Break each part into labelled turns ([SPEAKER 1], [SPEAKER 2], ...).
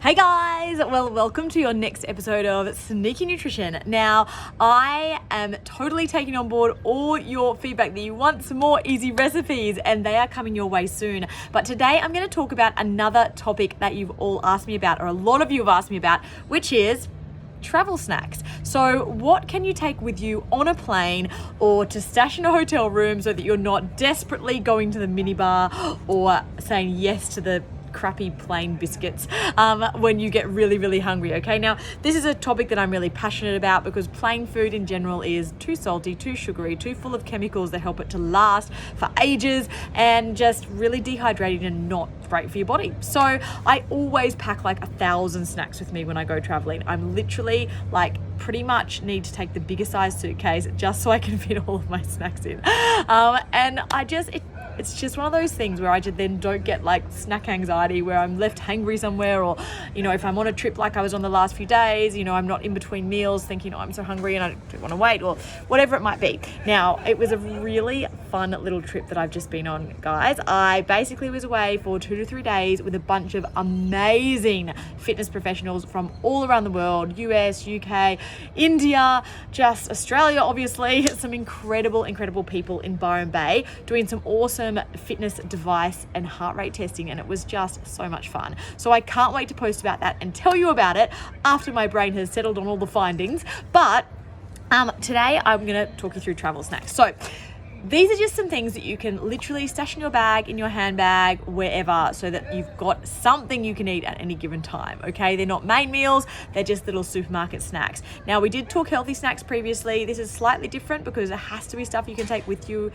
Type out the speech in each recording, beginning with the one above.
[SPEAKER 1] Hey guys, well, welcome to your next episode of Sneaky Nutrition. Now, I am totally taking on board all your feedback that you want some more easy recipes, and they are coming your way soon. But today I'm going to talk about another topic that you've all asked me about, or a lot of you have asked me about, which is travel snacks. So what can you take with you on a plane or to stash in a hotel room so that you're not desperately going to the minibar or saying yes to the crappy plain biscuits when you get really hungry. Okay, now this is a topic that I'm really passionate about because plain food in general is too salty, too sugary, too full of chemicals that help it to last for ages, and just really dehydrating and not great for your body. So I always pack like 1,000 snacks with me when I go traveling. I'm literally like pretty much need to take the bigger size suitcase just so I can fit all of my snacks in. And it's just one of those things where I just then don't get like snack anxiety where I'm left hangry somewhere, or, you know, if I'm on a trip like I was on the last few days, you know, I'm not in between meals thinking, oh, I'm so hungry and I don't want to wait, or whatever it might be. Now, it was a really fun little trip that I've just been on, guys. I basically was away for 2 to 3 days with a bunch of amazing fitness professionals from all around the world, US, UK, India, just Australia, obviously. Some incredible people in Byron Bay doing some awesome fitness device and heart rate testing, and it was just so much fun. So I can't wait to post about that and tell you about it after my brain has settled on all the findings. But today I'm going to talk you through travel snacks. So these are just some things that you can literally stash in your bag, in your handbag, wherever, so that you've got something you can eat at any given time, okay? They're not main meals, they're just little supermarket snacks. Now, we did talk healthy snacks previously. This is slightly different because it has to be stuff you can take with you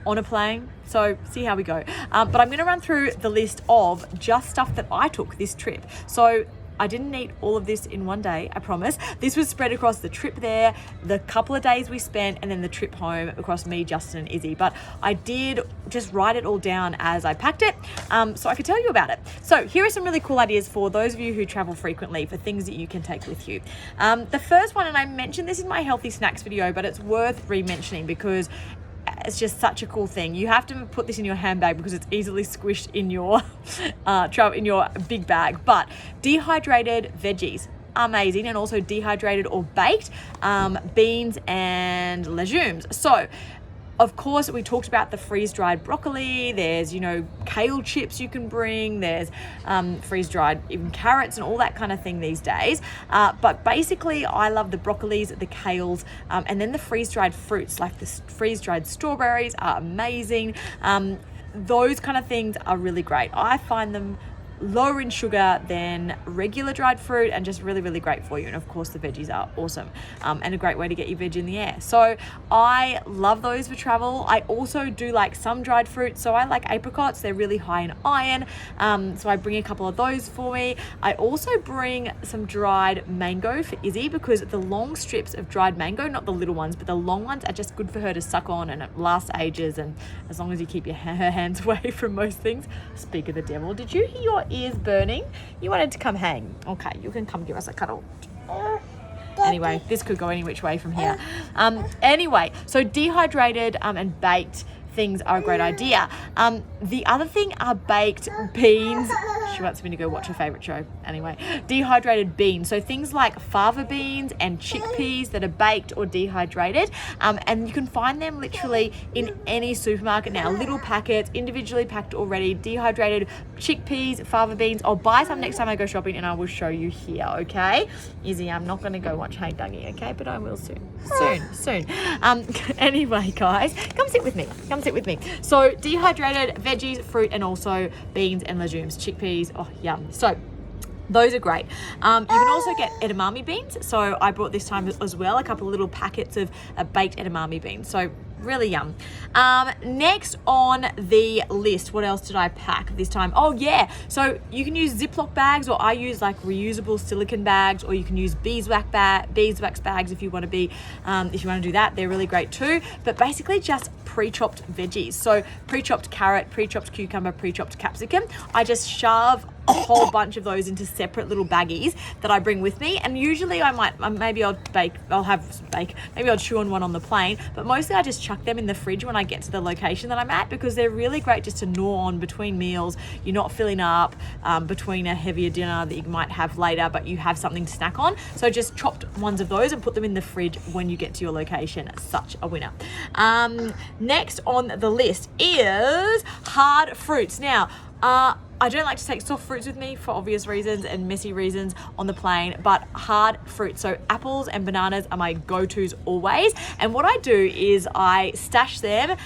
[SPEAKER 1] on a plane, so see how we go. But I'm gonna run through the list of just stuff that I took this trip. So I didn't eat all of this in one day, I promise. This was spread across the trip there, the couple of days we spent, and then the trip home across me, Justin, and Izzy. But I did just write it all down as I packed it, so I could tell you about it. So here are some really cool ideas for those of you who travel frequently for things that you can take with you. The first one, and I mentioned this in my healthy snacks video, but it's worth re-mentioning because it's just such a cool thing. You have to put this in your handbag because it's easily squished in your in your big bag. But dehydrated veggies, amazing, and also dehydrated or baked beans and legumes. So of course, we talked about the freeze-dried broccoli. There's, you know, kale chips you can bring. There's freeze-dried even carrots and all that kind of thing these days. But basically, I love the broccolis, the kales, and then the freeze-dried fruits, like the freeze-dried strawberries are amazing. Those kind of things are really great. I find them lower in sugar than regular dried fruit and just really great for you. And of course the veggies are awesome and a great way to get your veg in the air. So I love those for travel. I also do like some dried fruit. So I like apricots. They're really high in iron. So I bring a couple of those for me. I also bring some dried mango for Izzy because the long strips of dried mango, not the little ones, but the long ones are just good for her to suck on, and it lasts ages. And as long as you keep her hands away from most things. Speak of the devil, did you hear your ears burning? You wanted to come hang. Okay, you can come give us a cuddle. Anyway, this could go any which way from here. Anyway, so dehydrated and baked things are a great idea. The other thing are baked beans. She wants me to go watch her favorite show. Anyway, dehydrated beans. So things like fava beans and chickpeas that are baked or dehydrated. And you can find them literally in any supermarket now. Little packets, individually packed already, dehydrated chickpeas, fava beans. I'll buy some next time I go shopping and I will show you here, okay? Izzy, I'm not going to go watch Hey Dougie, okay? But I will soon. Anyway, guys, come sit with me. So dehydrated veggies, fruit, and also beans and legumes, chickpeas. Oh, yum. So those are great. You can also get edamame beans. So I brought this time as well a couple of little packets of baked edamame beans. So really yum. Next on the list, what else did I pack this time? Oh yeah, so you can use Ziploc bags, or I use like reusable silicone bags, or you can use beeswax bags if you want to do that. They're really great too. But basically just pre-chopped veggies. So pre-chopped carrot, pre-chopped cucumber, pre-chopped capsicum. I just shove a whole bunch of those into separate little baggies that I bring with me. And usually I might, maybe I'll chew on one on the plane, but mostly I just chuck them in the fridge when I get to the location that I'm at, because they're really great just to gnaw on between meals. You're not filling up between a heavier dinner that you might have later, but you have something to snack on. So just chopped ones of those and put them in the fridge when you get to your location. Such a winner. Next on the list is hard fruits. Now, I don't like to take soft fruits with me for obvious reasons and messy reasons on the plane, but hard fruits. So apples and bananas are my go-tos always. And what I do is I stash them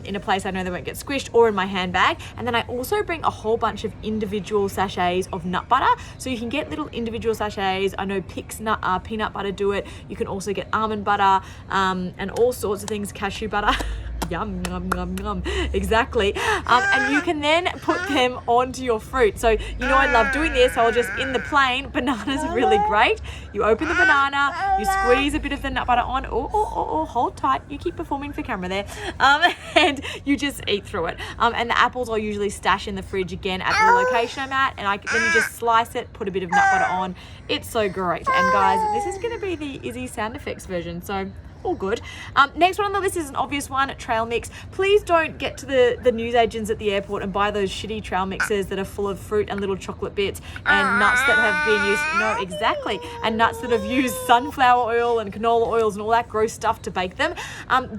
[SPEAKER 1] in a place I know they won't get squished, or in my handbag. And then I also bring a whole bunch of individual sachets of nut butter. So you can get little individual sachets. I know Pix peanut butter do it. You can also get almond butter and all sorts of things, cashew butter. Yum, yum, yum, yum. Exactly. And you can then put them onto your fruit. So, you know, I love doing this. So I'll just, in the plane, bananas are really great. You open the banana, you squeeze a bit of the nut butter on. Oh, hold tight. You keep performing for camera there. And you just eat through it. And the apples I'll usually stash in the fridge again at the location I'm at. And then you just slice it, put a bit of nut butter on. It's so great. And guys, this is going to be the Izzy sound effects version. So, all good. Next one on the list is an obvious one, trail mix. Please don't get to the newsagents at the airport and buy those shitty trail mixes that are full of fruit and little chocolate bits and nuts that have been used. No, exactly. And nuts that have used sunflower oil and canola oils and all that gross stuff to bake them.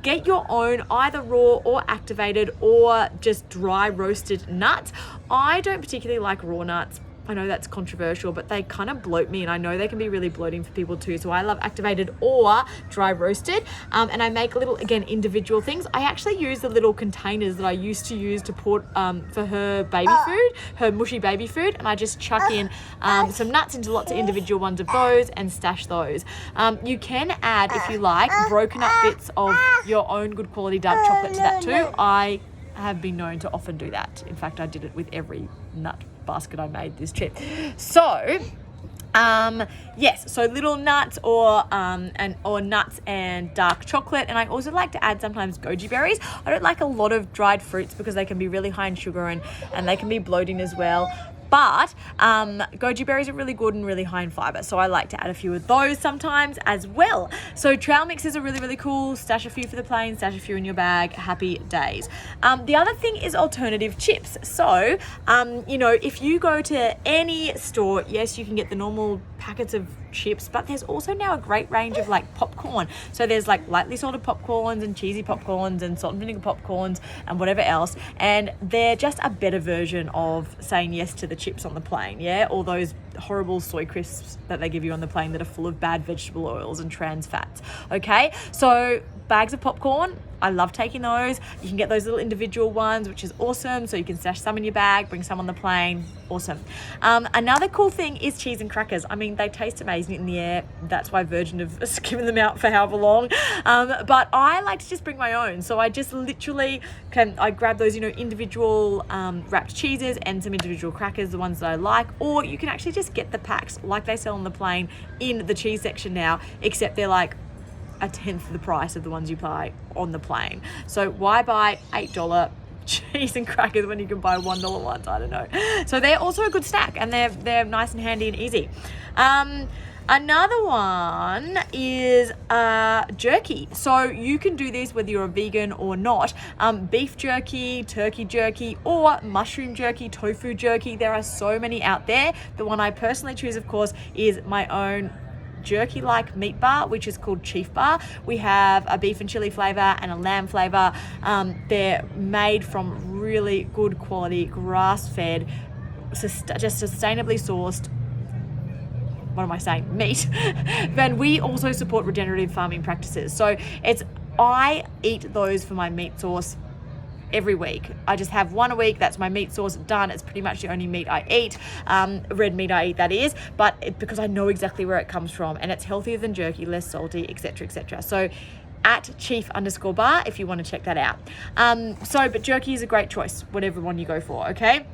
[SPEAKER 1] Get your own either raw or activated or just dry roasted nuts. I don't particularly like raw nuts. I know that's controversial, but they kind of bloat me, and I know they can be really bloating for people too. So I love activated or dry roasted. And I make little, again, individual things. I actually use the little containers that I used to use to put for her baby food, her mushy baby food. And I just chuck in some nuts into lots of individual ones of those and stash those. You can add, if you like, broken up bits of your own good quality dark chocolate to that too. I have been known to often do that. In fact, I did it with every nut basket I made this trip. So yes, so little nuts or nuts and dark chocolate. And I also like to add sometimes goji berries. I don't like a lot of dried fruits because they can be really high in sugar and they can be bloating as well. But goji berries are really good and really high in fiber. So I like to add a few of those sometimes as well. So trail mixes are really, really cool. Stash a few for the plane, stash a few in your bag. Happy days. The other thing is alternative chips. So, you know, if you go to any store, yes, you can get the normal packets of chips, but there's also now a great range of like popcorn. So there's like lightly salted popcorns and cheesy popcorns and salt and vinegar popcorns and whatever else. And they're just a better version of saying yes to the chips on the plane, yeah? All those horrible soy crisps that they give you on the plane that are full of bad vegetable oils and trans fats, okay? So bags of popcorn, I love taking those. You can get those little individual ones, which is awesome. So you can stash some in your bag, bring some on the plane. Awesome. Another cool thing is cheese and crackers. I mean, they taste amazing in the air. That's why Virgin have given them out for however long. But I like to just bring my own. So I just literally I grab those, you know, individual wrapped cheeses and some individual crackers, the ones that I like. Or you can actually just get the packs like they sell on the plane in the cheese section now, except they're like a tenth of the price of the ones you buy on the plane. So why buy $8 cheese and crackers when you can buy $1 ones? I don't know. So they're also a good snack, and they're nice and handy and easy. Another one is jerky. So you can do this whether you're a vegan or not. Beef jerky, turkey jerky, or mushroom jerky, tofu jerky. There are so many out there. The one I personally choose, of course, is my own jerky-like meat bar, which is called Chief Bar. We have a beef and chili flavor and a lamb flavor. They're made from really good quality, grass-fed, just sustainably sourced, what am I saying, meat. Then we also support regenerative farming practices. So I eat those for my meat source every week. I just have one a week. That's my meat source done. It's pretty much the only meat I eat. Red meat I eat, that is, but because I know exactly where it comes from, and it's healthier than jerky, less salty, etc., etc. So at chief_bar if you want to check that out. But jerky is a great choice, whatever one you go for, okay?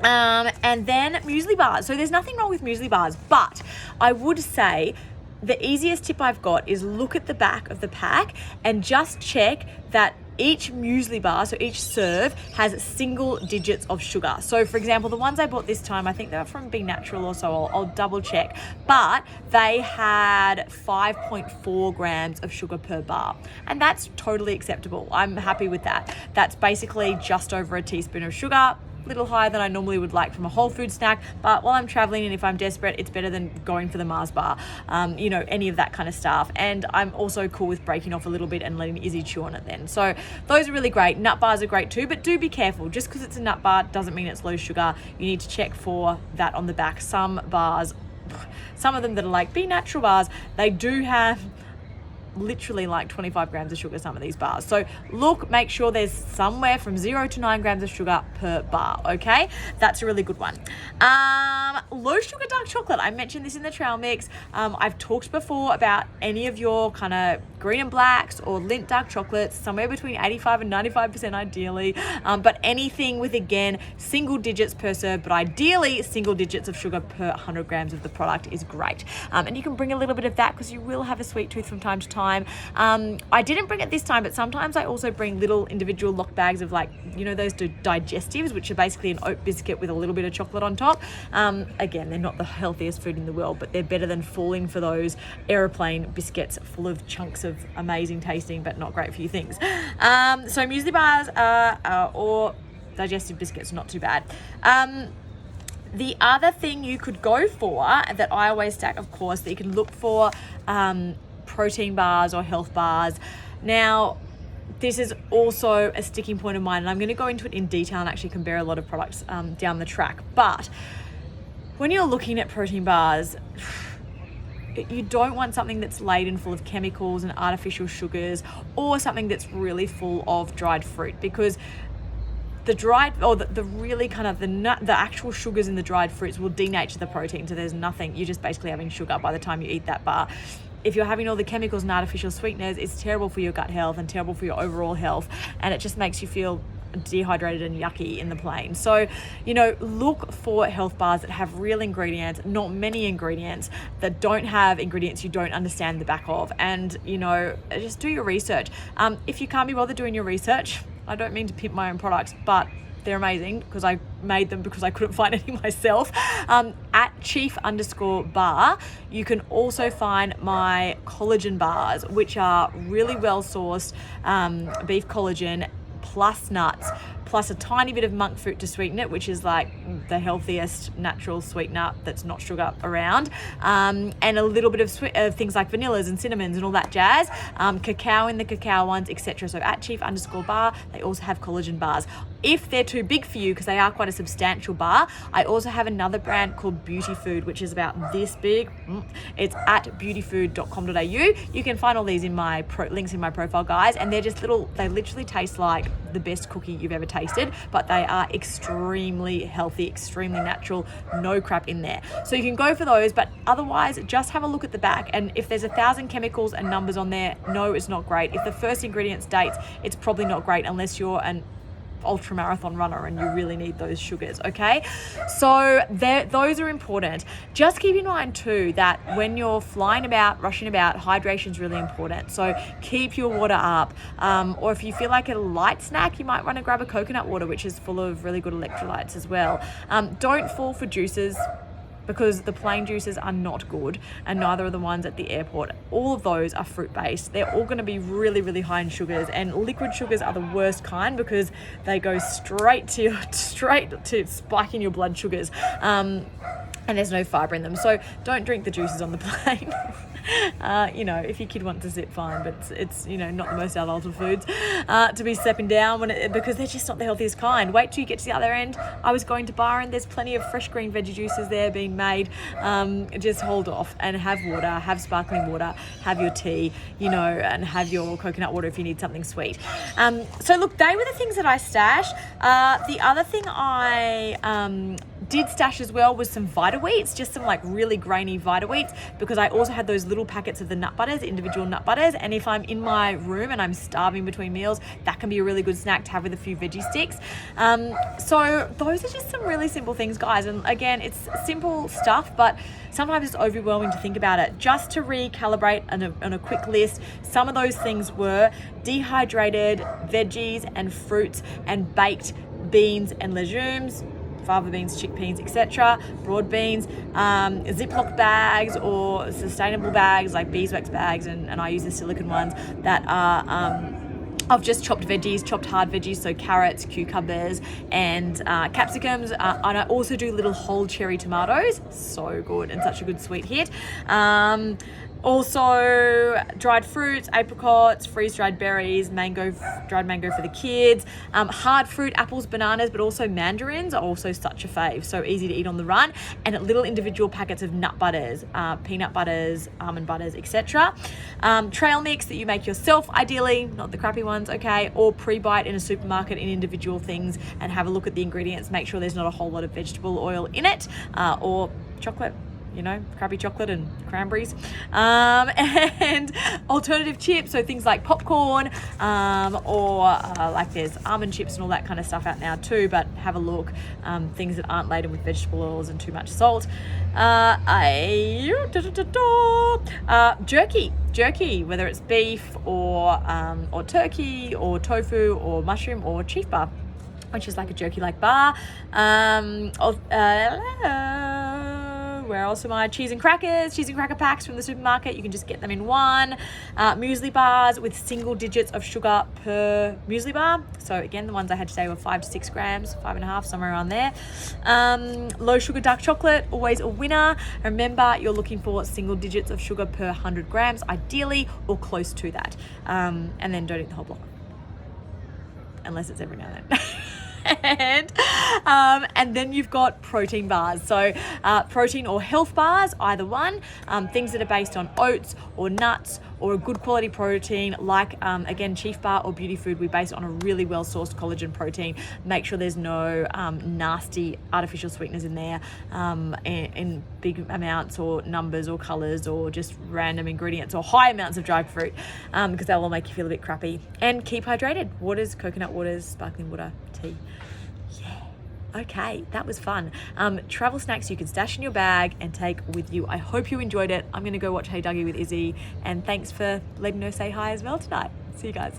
[SPEAKER 1] And then muesli bars. So there's nothing wrong with muesli bars, but I would say the easiest tip I've got is look at the back of the pack and just check that each muesli bar, so each serve, has single digits of sugar. So for example, the ones I bought this time, I think they were from Be Natural or so, I'll double check, but they had 5.4 grams of sugar per bar, and that's totally acceptable. I'm happy with that. That's basically just over a teaspoon of sugar, little higher than I normally would like from a whole food snack, but while I'm traveling and if I'm desperate, it's better than going for the Mars bar, any of that kind of stuff. And I'm also cool with breaking off a little bit and letting Izzy chew on it then. So those are really great. Nut bars are great too, but do be careful. Just because it's a nut bar doesn't mean it's low sugar. You need to check for that on the back. Some bars, some of them that are like Be Natural bars, they do have literally like 25 grams of sugar, some of these bars. So make sure there's somewhere from 0 to 9 grams of sugar per bar, okay? That's a really good one. Low sugar dark chocolate. I mentioned this in the trail mix. I've talked before about any of your kind of green and blacks or Lindt dark chocolates, somewhere between 85 and 95% ideally, but anything with, again, single digits per serve, but ideally single digits of sugar per 100 grams of the product is great. And you can bring a little bit of that because you will have a sweet tooth from time to time. I didn't bring it this time, but sometimes I also bring little individual lock bags of those digestives, which are basically an oat biscuit with a little bit of chocolate on top. Again, they're not the healthiest food in the world, but they're better than falling for those aeroplane biscuits full of chunks of amazing tasting but not great for you things. So muesli bars or digestive biscuits, not too bad. The other thing you could go for that I always stack, of course, that you can look for protein bars or health bars. Now, this is also a sticking point of mine, and I'm going to go into it in detail and actually compare a lot of products down the track. But when you're looking at protein bars, you don't want something that's laden full of chemicals and artificial sugars, or something that's really full of dried fruit, because the dried, or the really kind of the actual sugars in the dried fruits will denature the protein. So there's nothing, you're just basically having sugar by the time you eat that bar. If you're having all the chemicals and artificial sweeteners, it's terrible for your gut health and terrible for your overall health. And it just makes you feel dehydrated and yucky in the plane. So, look for health bars that have real ingredients, not many ingredients, that don't have ingredients you don't understand the back of. And, just do your research. If you can't be bothered doing your research, I don't mean to pimp my own products, but they're amazing because I made them because I couldn't find any myself. At chief_bar, you can also find my collagen bars, which are really well sourced beef collagen plus nuts, plus a tiny bit of monk fruit to sweeten it, which is like the healthiest natural sweetener that's not sugar around, and a little bit of things like vanillas and cinnamons and all that jazz, cacao in the cacao ones, etc. So at chief_bar, they also have collagen bars. If they're too big for you, because they are quite a substantial bar, I also have another brand called Beauty Food, which is about this big. It's at beautyfood.com.au. You can find all these in my links in my profile, guys, and they're just little, they literally taste like the best cookie you've ever tasted, but they are extremely healthy, extremely natural, no crap in there. So you can go for those, but otherwise just have a look at the back, and if there's 1,000 chemicals and numbers on there, no, it's not great. If the first ingredient dates, it's probably not great unless you're an ultra marathon runner and you really need those sugars, okay? So those are important. Just keep in mind too that when you're flying about, rushing about, hydration is really important. So keep your water up, or if you feel like a light snack, you might want to grab a coconut water, which is full of really good electrolytes as well. Don't fall for juices, because the plain juices are not good, and neither are the ones at the airport. All of those are fruit-based. They're all going to be really, really high in sugars, and liquid sugars are the worst kind because they go straight to spiking your blood sugars, and there's no fiber in them. So don't drink the juices on the plane. If your kid wants to sip, fine, but it's not the most adult of foods to be stepping down because they're just not the healthiest kind. Wait till you get to the other end. I was going to bar and there's plenty of fresh green veggie juices there being made. Just hold off and have water, have sparkling water, have your tea, and have your coconut water if you need something sweet. So look, they were the things that I stashed. The other thing I Did stash as well was some Vita Wheats, just some like really grainy Vita Wheats, because I also had those little packets of the nut butters, individual nut butters, and if I'm in my room and I'm starving between meals, that can be a really good snack to have with a few veggie sticks. So those are just some really simple things, guys, and again, it's simple stuff, but sometimes it's overwhelming to think about it. Just to recalibrate on a quick list, some of those things were dehydrated veggies and fruits and baked beans and legumes, fava beans, chickpeas, etc., broad beans, Ziploc bags or sustainable bags like beeswax bags, and I use the silicone ones that are of just chopped veggies, chopped hard veggies, so carrots, cucumbers, and capsicums. And I also do little whole cherry tomatoes. So good and such a good sweet hit. Also dried fruits, apricots, freeze-dried berries, dried mango for the kids, hard fruit, apples, bananas, but also mandarins are also such a fave. So easy to eat on the run, and little individual packets of nut butters, peanut butters, almond butters, etc. Trail mix that you make yourself, ideally, not the crappy ones, okay, or pre-bite in a supermarket in individual things and have a look at the ingredients, make sure there's not a whole lot of vegetable oil in it, or chocolate. Crappy chocolate and cranberries, and alternative chips, so things like popcorn, or like there's almond chips and all that kind of stuff out now too, but have a look, things that aren't laden with vegetable oils and too much salt. Jerky, whether it's beef or turkey or tofu or mushroom or Chief Bar, which is like a jerky-like bar. Where else am I? Cheese and cracker packs from the supermarket. You can just get them in one. Muesli bars with single digits of sugar per muesli bar. So again, the ones I had today were 5 to 6 grams, 5.5, somewhere around there. Low sugar dark chocolate, always a winner. Remember, you're looking for single digits of sugar per 100 grams, ideally, or close to that. And then don't eat the whole block, unless it's every now and then. And then you've got protein bars, so protein or health bars, either one, things that are based on oats or nuts or a good quality protein like again Chief Bar or Beauty Food. We base it on a really well sourced collagen protein. Make sure there's no nasty artificial sweeteners in there in big amounts or numbers or colors or just random ingredients or high amounts of dried fruit, because that will make you feel a bit crappy. And keep hydrated. Waters, coconut waters, sparkling water, tea. Okay, that was fun. Travel snacks you can stash in your bag and take with you. I hope you enjoyed it. I'm going to go watch Hey Dougie with Izzy, and thanks for letting her say hi as well tonight. See you guys.